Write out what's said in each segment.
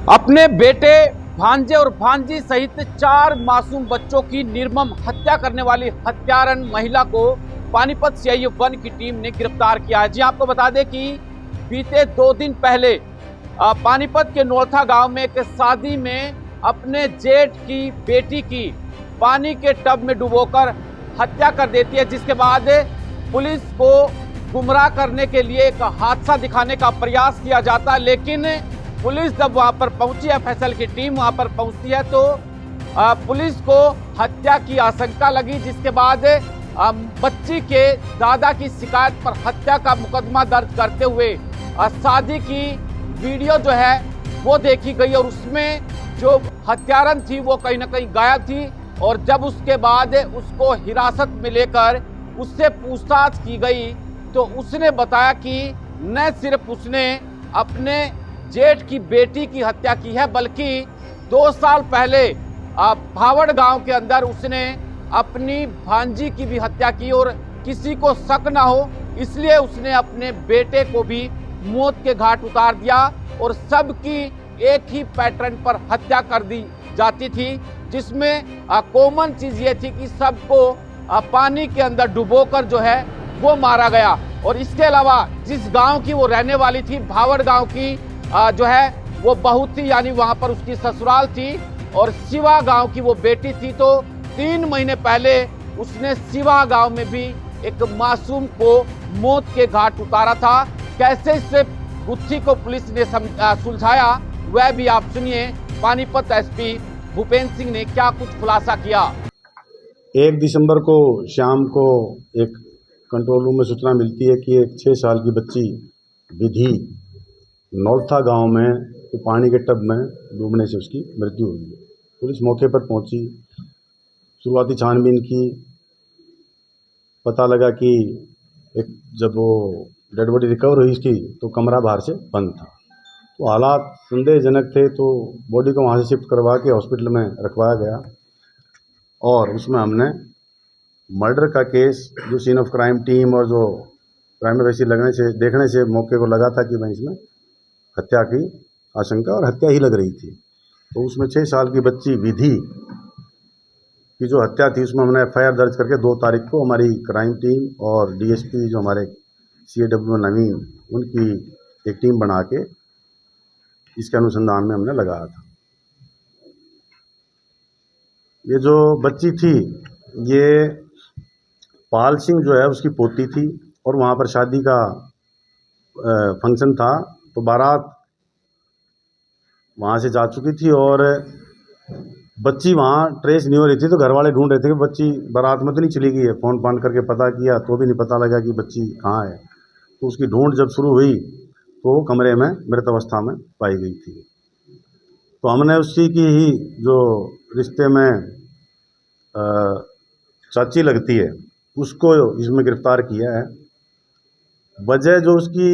अपने बेटे, भांजे और भांजी सहित 4 मासूम बच्चों की निर्मम हत्या करने वाली हत्यारन महिला को पानीपत सीआईए 1 की टीम ने गिरफ्तार किया है। जी आपको बता दें कि बीते 2 दिन पहले पानीपत के नौथा गांव में एक शादी में अपने जेठ की बेटी की पानी के टब में डुबोकर हत्या कर देती है, जिसके बाद पुलिस को गुमराह करने के लिए एक हादसा दिखाने का प्रयास किया जाता है। लेकिन पुलिस जब वहां पर पहुंची, एफएसएल की टीम वहां पर पहुंचती है तो पुलिस को हत्या की आशंका लगी, जिसके बाद बच्ची के दादा की शिकायत पर हत्या का मुकदमा दर्ज करते हुए शादी की वीडियो जो है वो देखी गई और उसमें जो हत्यारन थी वो कहीं ना कहीं गायब थी। और जब उसके बाद उसको हिरासत में लेकर उससे पूछताछ की गई तो उसने बताया कि न सिर्फ उसने अपने जेठ की बेटी की हत्या की है, बल्कि 2 साल पहले भावड़ गांव के अंदर उसने अपनी भांजी की भी हत्या की और किसी को शक ना हो इसलिए उसने अपने बेटे को भी मौत के घाट उतार दिया और सबकी एक ही पैटर्न पर हत्या कर दी जाती थी, जिसमें कॉमन चीज ये थी कि सबको पानी के अंदर डुबोकर जो है वो मारा गया। और इसके अलावा जिस गांव की वो रहने वाली थी, भावड़ गांव की जो है वो बहू थी, यानी वहां पर उसकी ससुराल थी और सिवा गांव की वो बेटी थी। तो 3 महीने पहले उसने सिवा गांव में भी एक मासूम को मौत के घाट उतारा था। कैसे इससे गुत्थी को पुलिस ने सुलझाया वह भी आप सुनिए। पानीपत एसपी भूपेंद्र सिंह ने क्या कुछ खुलासा किया। 1 दिसंबर को शाम को एक कंट्रोल रूम में सूचना मिलती है कि एक 6 साल की बच्ची विधि नौथा गांव में तो पानी के टब में डूबने से उसकी मृत्यु हुई है। पुलिस मौके पर पहुंची, शुरुआती छानबीन की, पता लगा कि एक जब वो डेड बॉडी रिकवर हुई इसकी तो कमरा बाहर से बंद था, तो हालात संदेहजनक थे। तो बॉडी को वहाँ से शिफ्ट करवा के हॉस्पिटल में रखवाया गया और उसमें हमने मर्डर का केस जो सीन ऑफ क्राइम टीम और जो क्राइम वैसी देखने से मौके को लगा था कि भाई इसमें हत्या की आशंका और हत्या ही लग रही थी। तो उसमें 6 साल की बच्ची विधि की जो हत्या थी उसमें हमने एफआईआर दर्ज करके 2 तारीख को हमारी क्राइम टीम और डीएसपी जो हमारे सीएडब्ल्यू नवीन उनकी एक टीम बना के इसके अनुसंधान में हमने लगाया था। ये जो बच्ची थी ये पाल सिंह जो है उसकी पोती थी और वहाँ पर शादी का फंक्शन था, तो बारात वहाँ से जा चुकी थी और बच्ची वहाँ ट्रेस नहीं हो रही थी। तो घर वाले ढूंढ रहे थे कि बच्ची बारात में तो नहीं चली गई है। फ़ोन फान करके पता किया तो भी नहीं पता लगा कि बच्ची कहाँ है। तो उसकी ढूंढ जब शुरू हुई तो वो कमरे में मृत अवस्था में पाई गई थी। तो हमने उसी की ही जो रिश्ते में चाची लगती है उसको इसमें गिरफ्तार किया है। वजह जो उसकी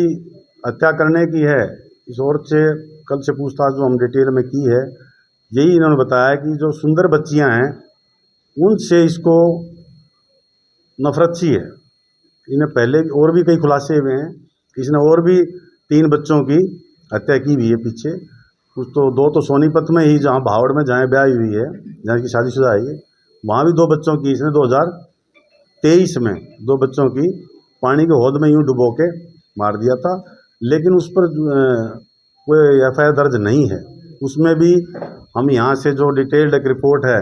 हत्या करने की है, इस औरत से कल से पूछताछ जो हम डिटेल में की है, यही इन्होंने बताया कि जो सुंदर बच्चियां हैं उनसे इसको नफरत सी है। इन्हें पहले और भी कई खुलासे हुए हैं, इसने और भी 3 बच्चों की हत्या की हुई है पीछे। कुछ तो 2 तो सोनीपत में ही, जहाँ भावड़ में जहाँ ब्याह हुई है, जहाँ की शादीशुदा है, वहाँ भी 2 बच्चों की इसने 2023 में 2 बच्चों की पानी के हौद में यूँ डुबो के मार दिया था। लेकिन उस पर कोई एफआईआर दर्ज नहीं है। उसमें भी हम यहाँ से जो डिटेल्ड एक रिपोर्ट है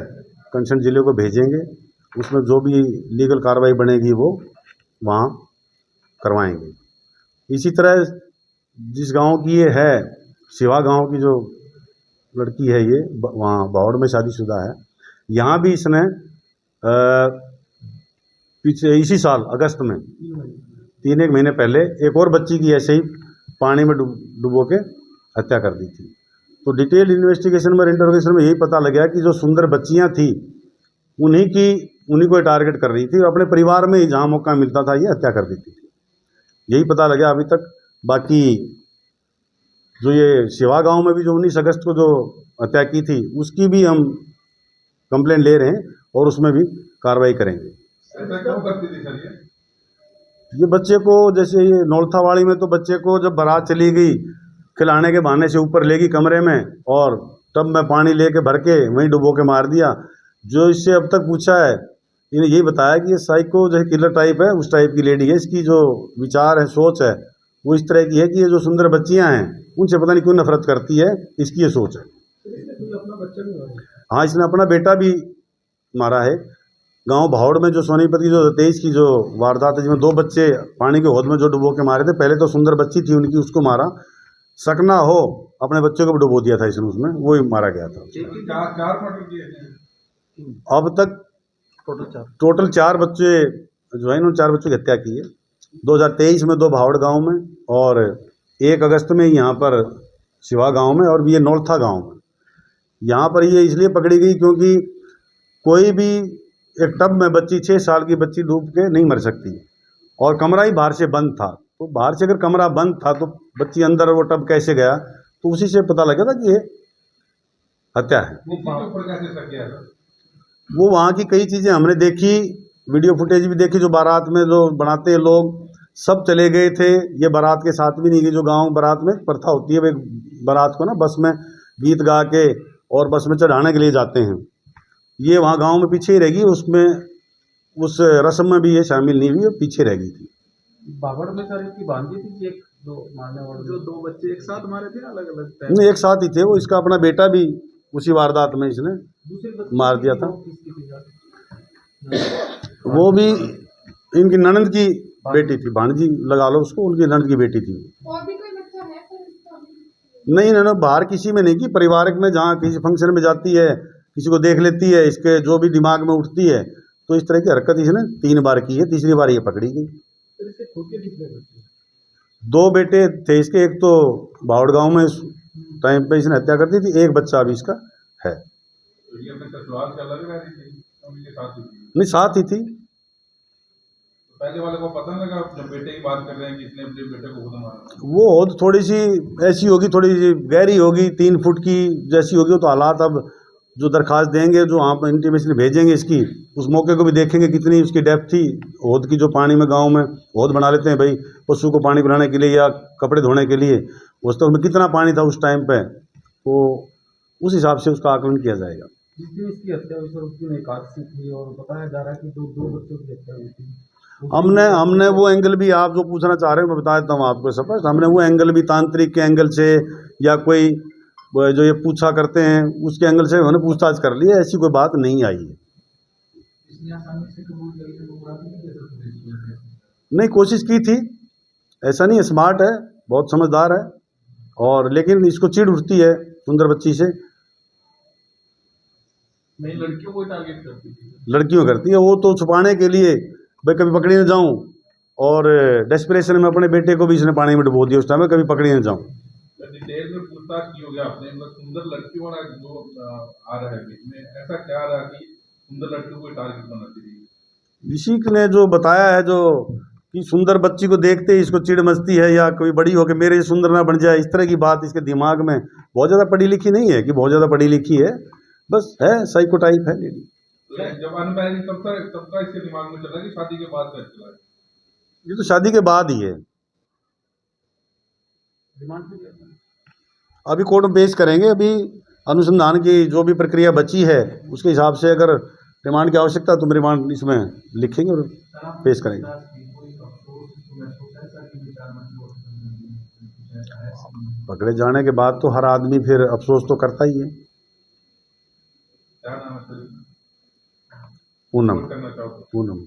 कंसर्न जिले को भेजेंगे, उसमें जो भी लीगल कार्रवाई बनेगी वो वहाँ करवाएंगे। इसी तरह जिस गांव की ये है, सिवा गांव की जो लड़की है, ये वहाँ भावड़ में शादीशुदा है। यहाँ भी इसने पीछे इसी साल अगस्त में 3 महीने पहले एक और बच्ची की ऐसे ही पानी में डुबो के हत्या कर दी थी। तो डिटेल इन्वेस्टिगेशन में, इंटरोगेशन में यही पता लगा कि जो सुंदर बच्चियां थी उन्हीं को टारगेट कर रही थी और अपने परिवार में ही जहाँ मौका मिलता था ये हत्या कर देती थी। यही पता लगा अभी तक। बाकी जो ये सिवा गांव में भी जो 19 अगस्त को जो हत्या की थी उसकी भी हम कंप्लेंट ले रहे हैं और उसमें भी कार्रवाई करेंगे। ये बच्चे को, जैसे ये नौलथावाड़ी में तो बच्चे को जब बारात चली गई खिलाने के बहाने से ऊपर ले गई कमरे में और टब में पानी लेके भर के वहीं डुबो के मार दिया। जो इससे अब तक पूछा है, इन्हें यही बताया कि ये साइको जो है किलर टाइप है, उस टाइप की लेडी है। इसकी जो विचार है, सोच है, वो इस तरह की है कि ये जो सुंदर बच्चियां हैं उनसे पता नहीं क्यों नफरत करती है, इसकी ये सोच है। हाँ, इसने अपना बेटा भी मारा है। गांव भावड़ में जो सोनीपत की जो 23 की जो वारदात है, जिसमें 2 बच्चे पानी के हौद में जो डुबो के मारे थे, पहले तो सुंदर बच्ची थी उनकी, उसको मारा। सकना हो अपने बच्चों को भी डुबो दिया था इसने, उसमें वो ही मारा गया था। अब तक टोटल 4 बच्चे जो है, इन्होंने 4 बच्चों की हत्या की है। 2023 में 2 भावड़ गांव में और 1 अगस्त में यहाँ पर शिवा गांव में, और भी ये नौलथा गांव में। यहाँ पर ये इसलिए पकड़ी गई क्योंकि कोई भी एक टब में बच्ची 6 साल की बच्ची डूब के नहीं मर सकती, और कमरा ही बाहर से बंद था। तो बाहर से अगर कमरा बंद था तो बच्ची अंदर वो टब कैसे गया, तो उसी से पता लगा था कि ये हत्या है। वो वहाँ की कई चीज़ें हमने देखी, वीडियो फुटेज भी देखी, जो बारात में जो बनाते हैं लोग सब चले गए थे। ये बारात के साथ भी नहीं गई। जो गांव बारात में प्रथा होती है, वे बारात को ना बस में गीत गा के और बस में चढ़ाने के लिए जाते हैं। ये वहाँ गांव में पीछे ही रह गई, उसमें उस रस्म में भी ये शामिल नहीं हुई, पीछे रह गई थी। बाबर में सर इसकी भांजी थी, एक दो मारने वाले जो 2 बच्चे एक साथ मारे थे, अलग अलग टाइम नहीं, एक साथ ही थे वो। इसका अपना बेटा भी उसी वारदात में इसने मार दिया था। वो भी इनकी ननद की बेटी थी, भांजी लगा लो उसको, उनकी ननद की बेटी थी। और भी कोई बच्चा है सर इसका? नहीं, इन्होंने बाहर किसी में नहीं की, पारिवारिक में जहाँ किसी फंक्शन में जाती है, किसी को देख लेती है, इसके जो भी दिमाग में उठती है, तो इस तरह की हरकत इसने 3 बार की है। तीसरी बार ये पकड़ी गई। 2 बेटे थे इसके, एक तो भावड़ गांव में इस टाइम पे इसने हत्या कर दी थी, एक बच्चा अभी इसका है। नहीं, साथ ही थी। पहले वाले को पता नहीं लगा जब बेटे की बात कर रहे हैं कि इसने अपने बेटे को खुद मारा? वो हौद थोड़ी सी ऐसी होगी, थोड़ी सी गहरी होगी, 3 फुट की जैसी होगी। तो हालात अब जो दरखास्त देंगे, जो वहाँ पर इंटीमेशन भेजेंगे इसकी, उस मौके को भी देखेंगे कितनी उसकी डेप्थ थी हौद की। जो पानी में गांव में हौद बना लेते हैं भाई पशु को पानी पिलाने के लिए या कपड़े धोने के लिए, उस तो उसमें कितना पानी था उस टाइम पे, तो उस हिसाब से उसका आकलन किया जाएगा। जिस दिन इसकी हत्या हुई सर उस दिन एकादशी थी और बताया जा रहा है कि दो बच्चों की हत्या हुई थी। हमने वो एंगल भी, आप जो पूछना चाह रहे हो मैं बता देता हूँ आपको सब। हमने वो एंगल भी तांत्रिक के एंगल से या कोई जो ये पूछा करते हैं उसके एंगल से उन्होंने पूछताछ कर ली है, ऐसी कोई बात नहीं आई है। नहीं, कोशिश की थी, ऐसा नहीं है, स्मार्ट है, बहुत समझदार है, और लेकिन इसको चिढ़ उठती है सुंदर बच्ची से। नहीं, लड़कियों को टारगेट करती थी। लड़कियों करती है वो, तो छुपाने के लिए भाई कभी पकड़ी न जाऊं, और डेस्परेशन में अपने बेटे को भी इसने पानी में डुबो दिया उस टाइम में, कभी पकड़ी न जाऊं। डिटेल में पूछताछ की होगी आपने, मतलब सुंदर लड़कियों वाला जो आ रहा है बीच में, ऐसा क्या रहा कि सुंदर लड़कियों को टारगेट बनाती थी? इसी ने जो बताया है, जो कि सुंदर बच्ची को देखते ही इसको चिढ़ मचती है, या कोई बड़ी हो के मेरे सुंदर ना बन जाए, इस तरह की बात इसके दिमाग में। बहुत ज़्यादा पढ़ी लिखी नहीं है कि बहुत ज़्यादा पढ़ी लिखी है, बस है साइको टाइप है लेडी। जब अनमैरिड तब का इसके दिमाग में चला कि शादी के बाद का चला? ये तो शादी के बाद ही है। अभी कोर्ट में पेश करेंगे। अभी अनुसंधान की जो भी प्रक्रिया बची है उसके हिसाब से अगर रिमांड की आवश्यकता तो रिमांड इसमें लिखेंगे और पेश करेंगे। पकड़े जाने के बाद तो हर आदमी फिर अफसोस तो करता ही है। क्या नाम है सर? पूनम। करना चाहता हूँ पूनम।